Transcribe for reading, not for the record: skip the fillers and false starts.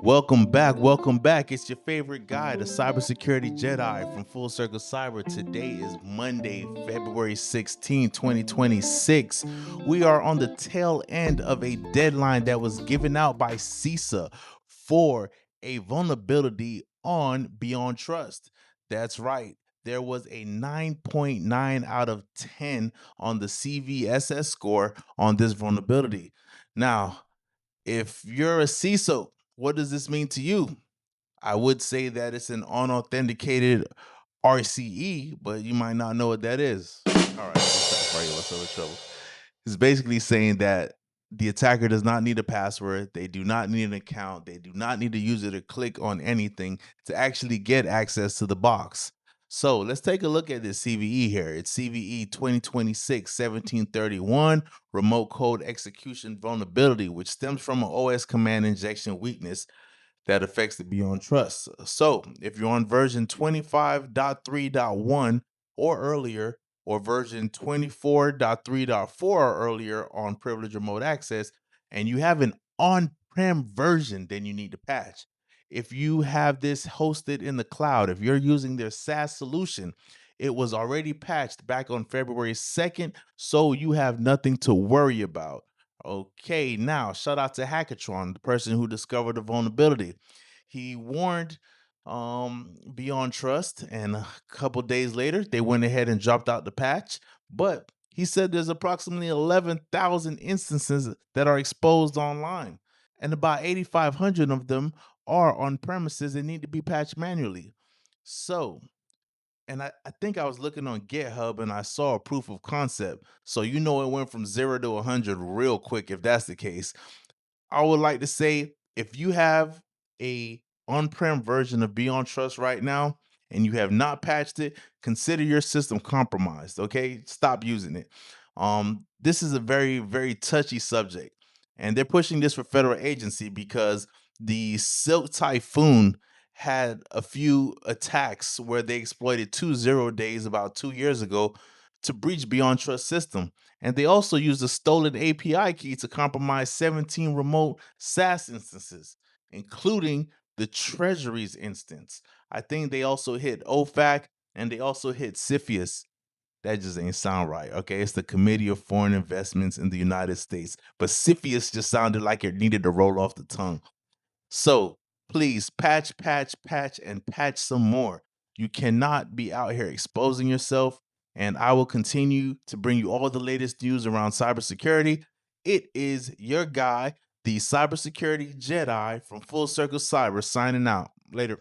Welcome back. Welcome back. It's your favorite guy, the cybersecurity Jedi from Full Circle Cyber. Today is Monday, February 16, 2026. We are on the tail end of a deadline that was given out by CISA for a vulnerability on BeyondTrust. That's right. There was a 9.9 out of 10 on the CVSS score on this vulnerability. Now, if you're a CISO, what does this mean to you? I would say that it's an unauthenticated RCE, but you might not know what that is. All right, stop right here. What's up with trouble? It's basically saying that the attacker does not need a password. They do not need an account. They do not need to use it or click on anything to actually get access to the box. So let's take a look at this CVE here. It's CVE 2026-1731 remote code execution vulnerability, which stems from an OS command injection weakness that affects the BeyondTrust. So if you're on version 25.3.1 or earlier, or version 24.3.4 or earlier on privileged remote access, and you have an on-prem version, then you need to patch. If you have this hosted in the cloud, if you're using their SaaS solution, it was already patched back on February 2nd, so you have nothing to worry about. Okay, now shout out to Hackatron, the person who discovered the vulnerability. He warned BeyondTrust, and a couple days later, they went ahead and dropped out the patch. But he said there's approximately 11,000 instances that are exposed online, and about 8,500 of them are on premises and need to be patched manually. So, and I think I was looking on GitHub and I saw a proof of concept. So, you know, it went from 0 to 100 real quick if that's the case. I would like to say if you have a on-prem version of BeyondTrust right now and you have not patched it, consider your system compromised. Okay, stop using it. This is a very, very touchy subject, and they're pushing this for federal agency because the Silk Typhoon had a few attacks where they exploited 2 0 days about 2 years ago to breach BeyondTrust system. And they also used a stolen API key to compromise 17 remote SaaS instances, including the Treasury's instance. I think they also hit OFAC and they also hit CFIUS. That just ain't sound right. Okay, it's the Committee of Foreign Investments in the United States. But CFIUS just sounded like it needed to roll off the tongue. So please patch, patch, patch, and patch some more. You cannot be out here exposing yourself. And I will continue to bring you all the latest news around cybersecurity. It is your guy, the cybersecurity Jedi from Full Circle Cyber, signing out. Later.